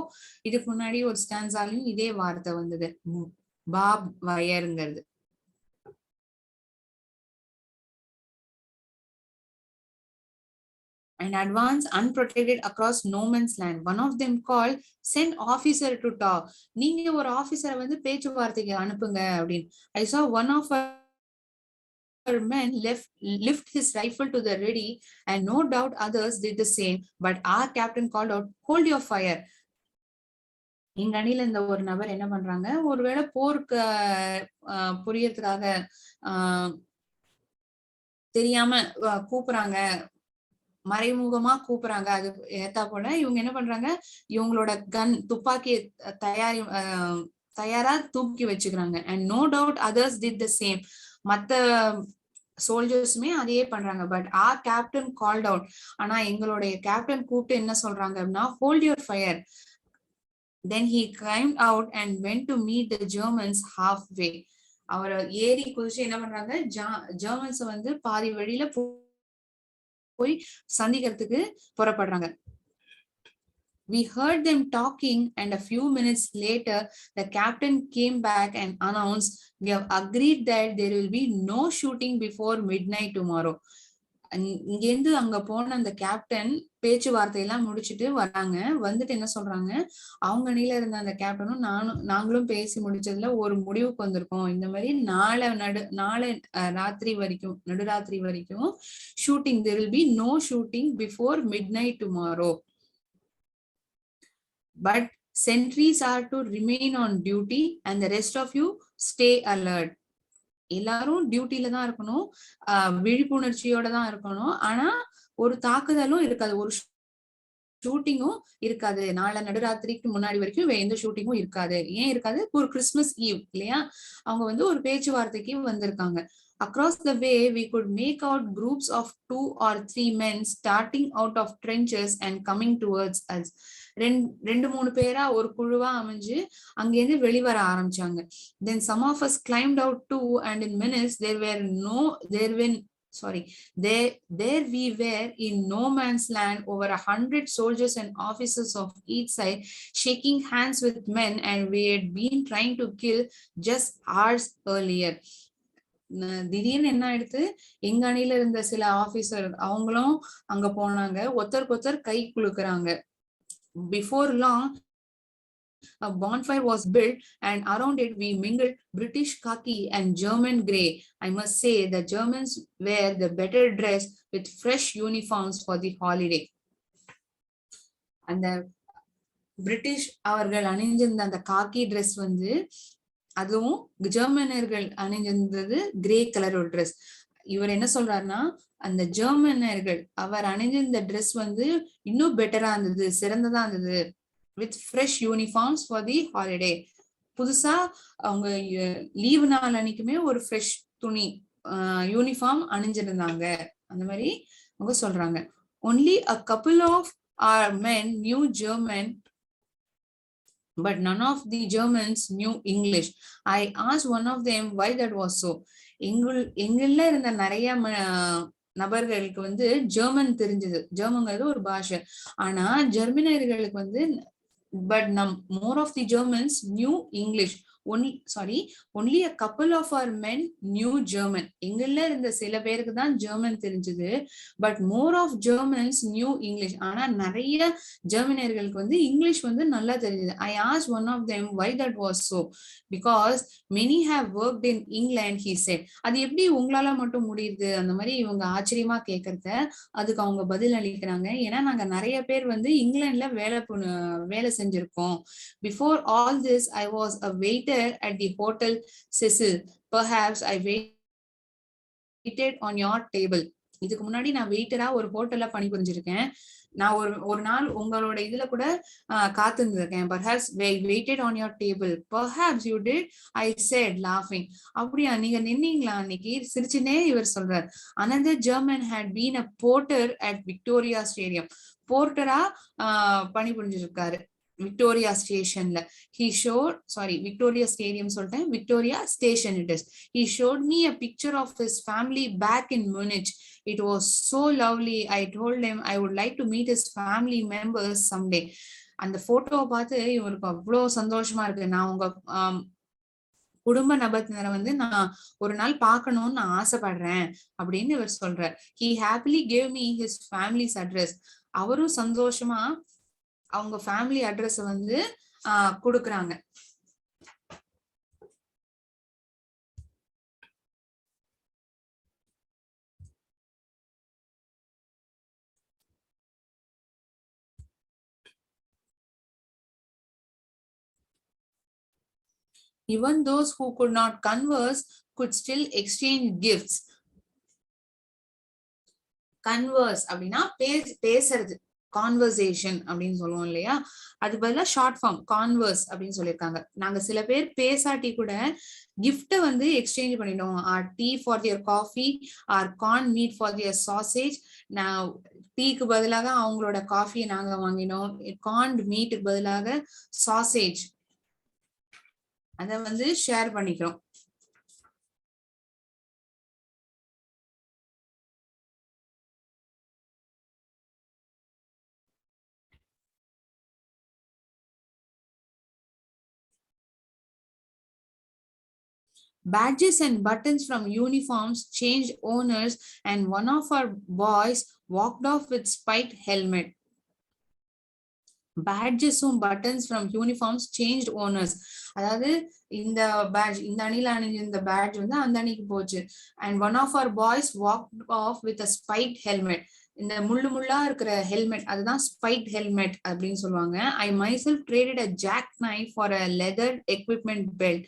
இதுக்கு முன்னாடி ஒரு ஸ்டான்ஸாலையும் இதே வார்த்தை வந்தது, பார்ப்ட் வயர்ங்கிறது. And advance unprotected across no man's land. One of them called, send officer to talk. நீங்க ஒரு ஆபீசரை வந்து பேச்சுவார்த்தைக்கு அனுப்புங்க அப்படின்னு. I saw one of our men lift his rifle to the ready, and no doubt others did the same. But our captain called out, hold your fire. எங்க அணியில இந்த ஒரு நபர் என்ன பண்றாங்க, ஒருவேளை போருக்கு புரியறதுக்காக ஆஹ் தெரியாம கூப்பிடுறாங்க, மறைமுகமா கூப்பிடுறாங்க. அது ஏத்தா போல இவங்க என்ன பண்றாங்க, இவங்களோட கன் துப்பாக்கி தயாரா தூக்கி வச்சுக்கிறாங்க. And no doubt others did the same. மத்த சோல்ஜர்ஸுமே அதையே பண்றாங்க. But captain called out. ஆனா எங்களுடைய கேப்டன் கூப்பிட்டு என்ன சொல்றாங்க அப்படின்னா, hold your fire. Then he climbed out and went to meet the Germans halfway. அவர் ஏறி குதிச்சு என்ன பண்றாங்க, ஜெர்மன்ஸ் வந்து பாதி வழியில போய் சந்திக்கிறதுக்கு புறப்படுறாங்க. We heard them talking, and a few minutes later, the captain came back and announced, "We have agreed that there will be no shooting before midnight tomorrow." இங்கேருந்து அங்க போன அந்த கேப்டன் பேச்சுவார்த்தையெல்லாம் முடிச்சுட்டு வராங்க. வந்துட்டு என்ன சொல்றாங்க, அவங்க அணியில இருந்த அந்த கேப்டனும் நாங்களும் பேசி முடிச்சதுல ஒரு முடிவுக்கு வந்திருக்கோம். இந்த மாதிரி நாளை ராத்திரி வரைக்கும், நடுராத்திரி வரைக்கும் shooting, there will be no shooting before midnight tomorrow. But sentries are to remain on duty and the rest of you stay alert. எல்லாரும் டியூட்டில தான் இருக்கணும், விழிப்புணர்ச்சியோட தான் இருக்கணும். ஆனா ஒரு தாக்குதலும் இருக்காது, ஒரு ஷூட்டிங்கும் இருக்காது. நாளை நடுராத்திரிக்கு முன்னாடி வரைக்கும் எந்த ஷூட்டிங்கும் இருக்காது. ஏன் இருக்காது, ஒரு கிறிஸ்துமஸ் ஈவ் இல்லையா, அவங்க வந்து ஒரு பேச்சுவார்த்தைக்கு வந்திருக்காங்க. Across the way, we could make out groups of 2 or 3 men starting out of trenches and coming towards us. ரெண்டு மூணு பேரா ஒரு குழுவா அமைஞ்சு அங்கேருந்து வெளிவர ஆரம்பிச்சாங்க. Then some of us climbed out too, and in minutes there we were in no man's land, over 100 soldiers and officers of each side, shaking hands with men and we had been trying to kill just hours earlier. திடீர்னு என்ன ஆயிடுத்து, எங்க அணியில இருந்த சில officer அவங்களும் அங்க போனாங்க, ஒருத்தருக்கு ஒருத்தர் கை குலுக்குறாங்க. Before long, a bonfire was built and around it we mingled British khaki and German grey. I must say the Germans wear the better dress with fresh uniforms for the holiday. அந்த British அவர்கள் அணிஞ்சிருந்த அந்த காக்கி dress வந்து, அதுவும் ஜெர்மனர்கள் அணிஞ்சிருந்தது grey colour ஒரு dress. இவர் என்ன சொல்றாருன்னா, அந்த ஜெர்மனர்கள் அவர் அணிஞ்சிருந்த ட்ரெஸ் வந்து இன்னும் பெட்டரா இருந்தது, சிறந்ததா இருந்தது. With fresh uniforms for the holiday. புதுசா அவங்க லீவு நாள் அன்னைக்குமே ஒரு ஃப்ரெஷ் துணி யூனிஃபார்ம் அணிஞ்சிருந்தாங்க, அந்த மாதிரி அவங்க சொல்றாங்க. Only a couple of our men knew German, but none of the Germans knew English. I asked one of them why that was so. எங்கள்ல இருந்த நிறைய நபர்களுக்கு வந்து ஜெர்மன் தெரிஞ்சது, ஜெர்மன்ங்கிறது ஒரு பாஷை. ஆனா ஜெர்மனியர்களுக்கு வந்து, but more of the Germans knew English. Only a couple of our men knew German. எங்கள்ல இருந்த சில பேருக்கு தான் ஜெர்மன் தெரிஞ்சது, but more of Germans knew English. ஆனா நிறைய ஜெர்மனியர்களுக்கு வந்து இங்கிலீஷ் வந்து நல்லா தெரிஞ்சது. I asked one of them why that was so. Because many have worked in England, he said. அது எப்படி உங்களால மட்டும் முடியுது, அந்த மாதிரி இவங்க ஆச்சரியமா கேட்கறத அதுக்கு அவங்க பதில் அளிக்கிறாங்க. ஏன்னா நாங்க நிறைய பேர் வந்து இங்கிலாந்துல வேலை செஞ்சிருக்கோம். Before all this, I was a waiter at the hotel Cecil. Perhaps I waited on your table. இதுக்கு முன்னாடி நான் வெயிட்டரா ஒரு ஹோட்டல்ல பணிபுரிஞ்சிருக்கேன். நான் ஒரு நாள் உங்களோட இதுல கூட காத்திருந்திருக்கேன். Perhaps I waited on your table. Perhaps you did, I said laughing. அப்படியா, நீங்க நின்னீங்களா அன்னைக்கு, சிரிச்சுனே இவர் சொல்றார். Another German had been a porter at Victoria Stadium. போர்ட்டரா பணிபுரிஞ்சிருக்காரு விக்டோரியா ஸ்டேஷன்ல. விக்டோரியா ஸ்டேடியம் சொல்லிட்டேன், Victoria station it is. He showed me a picture of his family back in Munich. It was so lovely. I told him I would like to meet his family members someday. அந்த போட்டோவை பார்த்து இவருக்கு அவ்வளவு சந்தோஷமா இருக்கு. நான் உங்க குடும்ப நபத்தினரை வந்து நான் ஒரு நாள் பார்க்கணும்னு நான் ஆசைப்படுறேன் அப்படின்னு இவர் சொல்றார். He happily gave me his family's address. அவரும் சந்தோஷமா அவங்க ஃபேமிலி அட்ரஸ் வந்து கொடுக்குறாங்க. Even those who could not converse could still exchange gifts. Converse அப்படின்னா பேசுறது, கான்வர்சேஷன் அப்படின்னு சொல்லுவோம் இல்லையா, அது பதிலா ஷார்ட் ஃபார்ம் கான்வர்ஸ் அப்படின்னு சொல்லியிருக்காங்க. நாங்க சில பேர் பேசாட்டி கூட கிஃப்ட வந்து எக்ஸ்சேஞ்ச் பண்ணிடுவோம். Or tea for their coffee, or corn meat for their sausage. நான் டீக்கு பதிலாக அவங்களோட காஃபியை நாங்க வாங்கினோம், கார்ன் மீட்டுக்கு பதிலாக சாசேஜ் அதை வந்து ஷேர் பண்ணிக்கிறோம். Badges and buttons from uniforms changed owners, and one of our boys walked off with spiked helmet. Badgesum buttons from uniforms changed owners. அதாவது இந்த பேட்ஜ், இந்த அணில அணிஞ்ச இந்த பேட்ஜ் வந்து அந்த அணிக்கு போச்சு. And one of our boys walked off with a spiked helmet. இந்த முள்ளு முள்ளா இருக்கிற ஹெல்மெட், அதுதான் ஸ்பைக்ட் ஹெல்மெட் அப்படின்னு சொல்லுவாங்க. I myself traded a jackknife for a leather equipment belt,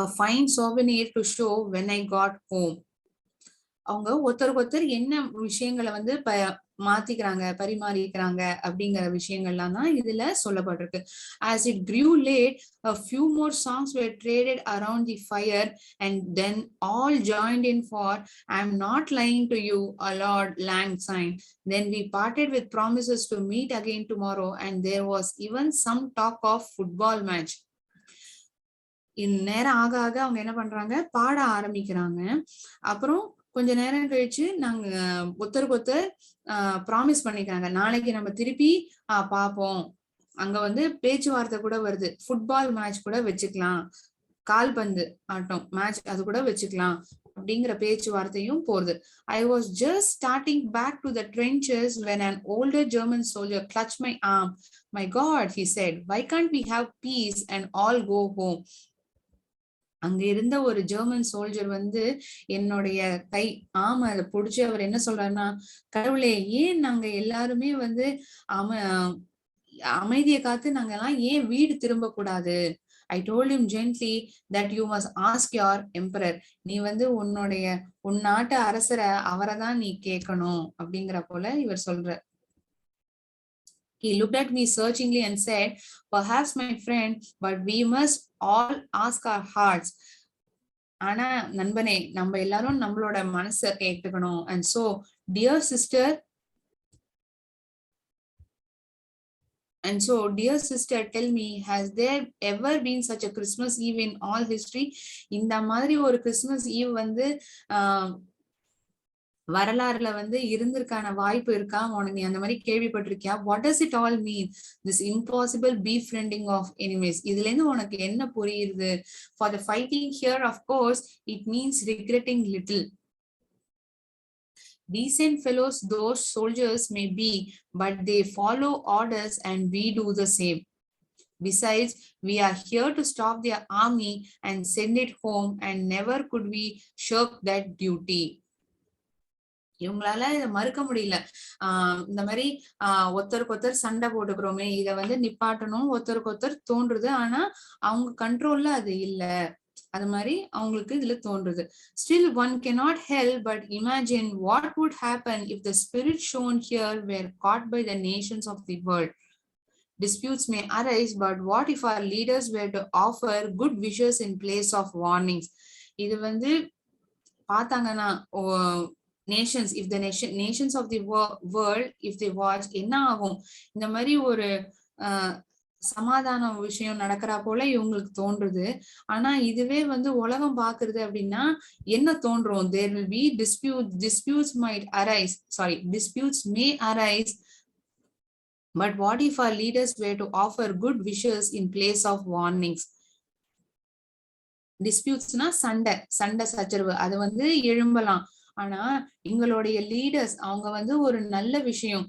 a fine souvenir to show when I got home. அவங்க ஒருத்தருக்கு ஒருத்தர் என்ன விஷயங்களை வந்து மாத்திக்கிறாங்க, பரிமாறிக்கிறாங்க அப்படிங்கிற விஷயங்கள்லாம் தான் இதுல சொல்லப்பட்டிருக்கு. As it grew late, a few more songs were traded around the fire, and then all joined in for "I'm not lying to you, a Lord Lang Syne." Then we parted with promises to meet again tomorrow, and there was even some talk of football match. நேரம் ஆக ஆக அவங்க என்ன பண்றாங்க, பாட ஆரம்பிக்கிறாங்க. அப்புறம் கொஞ்ச நேரம் கழிச்சு நாங்க ஒருத்தருக்கு ஒருத்தர் ப்ராமிஸ் பண்ணிக்கிறாங்க, நாளைக்கு நம்ம திருப்பி பாப்போம். அங்க வந்து பேச்சுவார்த்தை கூட வருது, ஃபுட்பால் மேட்ச் கூட வச்சுக்கலாம், கால்பந்து ஆட்டம் மேட்ச் அது கூட வச்சுக்கலாம் அப்படிங்கிற பேச்சுவார்த்தையும் போகுது. I was just starting back to the trenches when an older German soldier clutched my arm. My God, he said, why can't we have peace and all go home? அங்க இருந்த ஒரு ஜெர்மன் சோல்ஜர் வந்து என்னுடைய கை ஆமா அதை பிடிச்சு அவர் என்ன சொல்றாருன்னா, கடவுளே ஏன் நாங்க எல்லாருமே வந்து அமைதியை காத்து நாங்க எல்லாம் ஏன் வீடு திரும்ப கூடாது? I told him gently that you must ask your emperor. நீ வந்து உன் நாட்டு அரசரை அவரை தான் நீ கேட்கணும் அப்படிங்கிற போல இவர் சொல்ற. He looked at me searchingly and said, perhaps my friend, but we must all ask our hearts. ஆனா நண்பனே, நம்ம எல்லாரும் நம்மளோட மனசை கேட்டுக்கணும். And so, dear sister, tell me, has there ever been such a Christmas Eve in all history? இந்த மாதிரி ஒரு கிறிஸ்துமஸ் ஈவ் வந்து வரலாறுல வந்து இருந்திருக்கான வாய்ப்பு இருக்கா? உனக்கு நீ அந்த மாதிரி கேள்விப்பட்டிருக்கியா? What does it all mean? This impossible befriending of enemies. இதுல இருந்து உனக்கு என்ன புரியுது? For the fighting here, of course, it means regretting little. Decent fellows those soldiers may be, but they follow orders and we do the same. Besides, we are here to stop their army and send it home, and never could we shirk that duty. இவங்களால இதை மறுக்க முடியல. இந்த மாதிரி ஒருத்தருக்கு ஒருத்தர் சண்டை போட்டுக்கிறோமே, இதை வந்து நிப்பாட்டணும் ஒருத்தருக்கு ஒருத்தர் தோன்றுது. ஆனா அவங்க கண்ட்ரோல்ல அது இல்ல, அது மாதிரி அவங்களுக்கு இதுல தோன்றுது. Still one cannot help but imagine what would happen if the spirit shown here were caught by the nations of the world. Disputes may arise, but what if our leaders were to offer good wishes in place of warnings? இது வந்து பார்த்தாங்கன்னா nations, if the nations of the world, if they watch, என்ன ஆகும்? இந்த மாதிரி ஒரு சமாதான விஷயம் நடக்கிறா போல இவங்களுக்கு தோன்றுது. ஆனா இதுவே வந்து உலகம் பாக்குறது அப்படின்னா என்ன தோன்றும்? There will be disputes may arise, but what if our leaders were to offer good wishes in place of warnings? டிஸ்பியூட்ஸ்னா சண்டை சச்சரவு, அது வந்து எழும்பலாம். ஆனா எங்களுடைய லீடர்ஸ் அவங்க வந்து ஒரு நல்ல விஷயம்,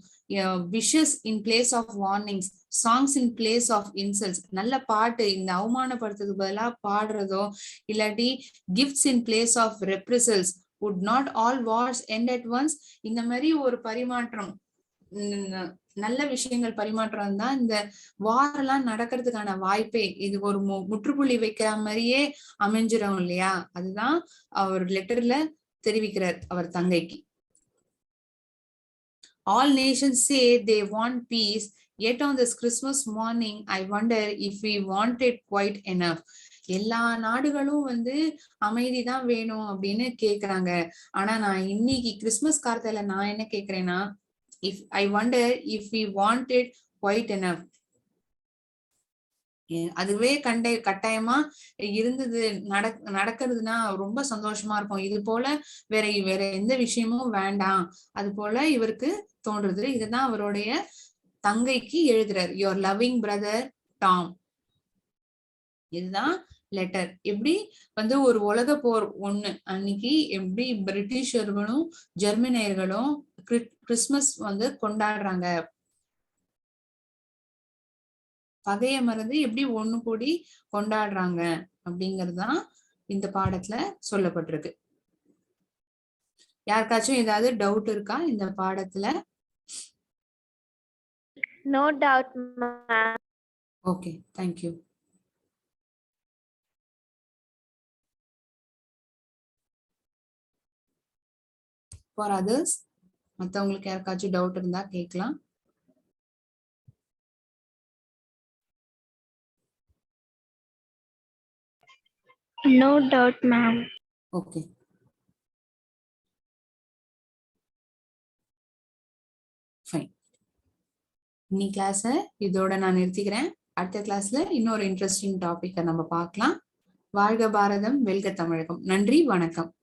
wishes in place of warnings, songs in place of insults, நல்ல பாட்டு இந்த அவமானப்படுத்துறதுக்கு பதிலா பாடுறதோ, இல்லாட்டி gifts in place of reprisals, would not all wars end at once? இந்த மாதிரி ஒரு பரிமாற்றம் நல்ல விஷயங்கள் பரிமாற்றம் தான் இந்த வாரெல்லாம் நடக்கிறதுக்கான வாய்ப்பே. இது ஒரு முற்றுப்புள்ளி வைக்கிற மாதிரியே அமைஞ்சிரும் இல்லையா? அதுதான் அவர் லெட்டர்ல தெரிவிக்கிறார் அவர் தங்கைக்கு. All nations say they want peace, yet on this Christmas morning, I wonder if we want it quite enough. எல்லா நாடுகளும் அமைதிதான் வேணும் அப்படின்னு கேக்குறாங்க. ஆனா நான் இன்னைக்கு கிறிஸ்துமஸ் காலத்துல நான் என்ன கேக்குறேன்னா, I wonder if we want it quite enough. அதுவே கட்டாயமா இருந்தது நடக்கிறதுனா ரொம்ப சந்தோஷமா இருக்கும். இது போல வேற எந்த விஷயமும் வேண்டாம். அது போல இவருக்கு தோன்றுது. இதுதான் அவருடைய தங்கைக்கு எழுதுறார். Your loving brother Tom. இதுதான் லெட்டர். எப்படி ஒரு உலக போர் ஒண்ணு அன்னைக்கு எப்படி பிரிட்டிஷர்களும் ஜெர்மனியர்களும் கிறிஸ்துமஸ் கொண்டாடுறாங்க, பகைய மறந்து எப்படி ஒண்ணு கூடி கொண்டாடுறாங்க அப்படிங்கறதுதான் இந்த பாடத்துல சொல்லப்பட்டிருக்கு. யாருக்காச்சும் ஏதாவது டவுட் இருக்கா இந்த பாடத்துல? No doubt, ma'am. Okay, thank you. For others, மத்தவங்களுக்கு யாருக்காச்சும் டவுட் இருந்தா கேட்கலாம். No doubt, ma'am. Okay. Fine. இன்னி கிளாஸை இதோட நான் நிறுத்திக்கிறேன். அடுத்த கிளாஸ்ல இன்னொரு இன்ட்ரெஸ்டிங் டாபிக்கை நம்ம பார்க்கலாம். வாழ்க பாரதம், வெல்க தமிழகம். நன்றி, வணக்கம்.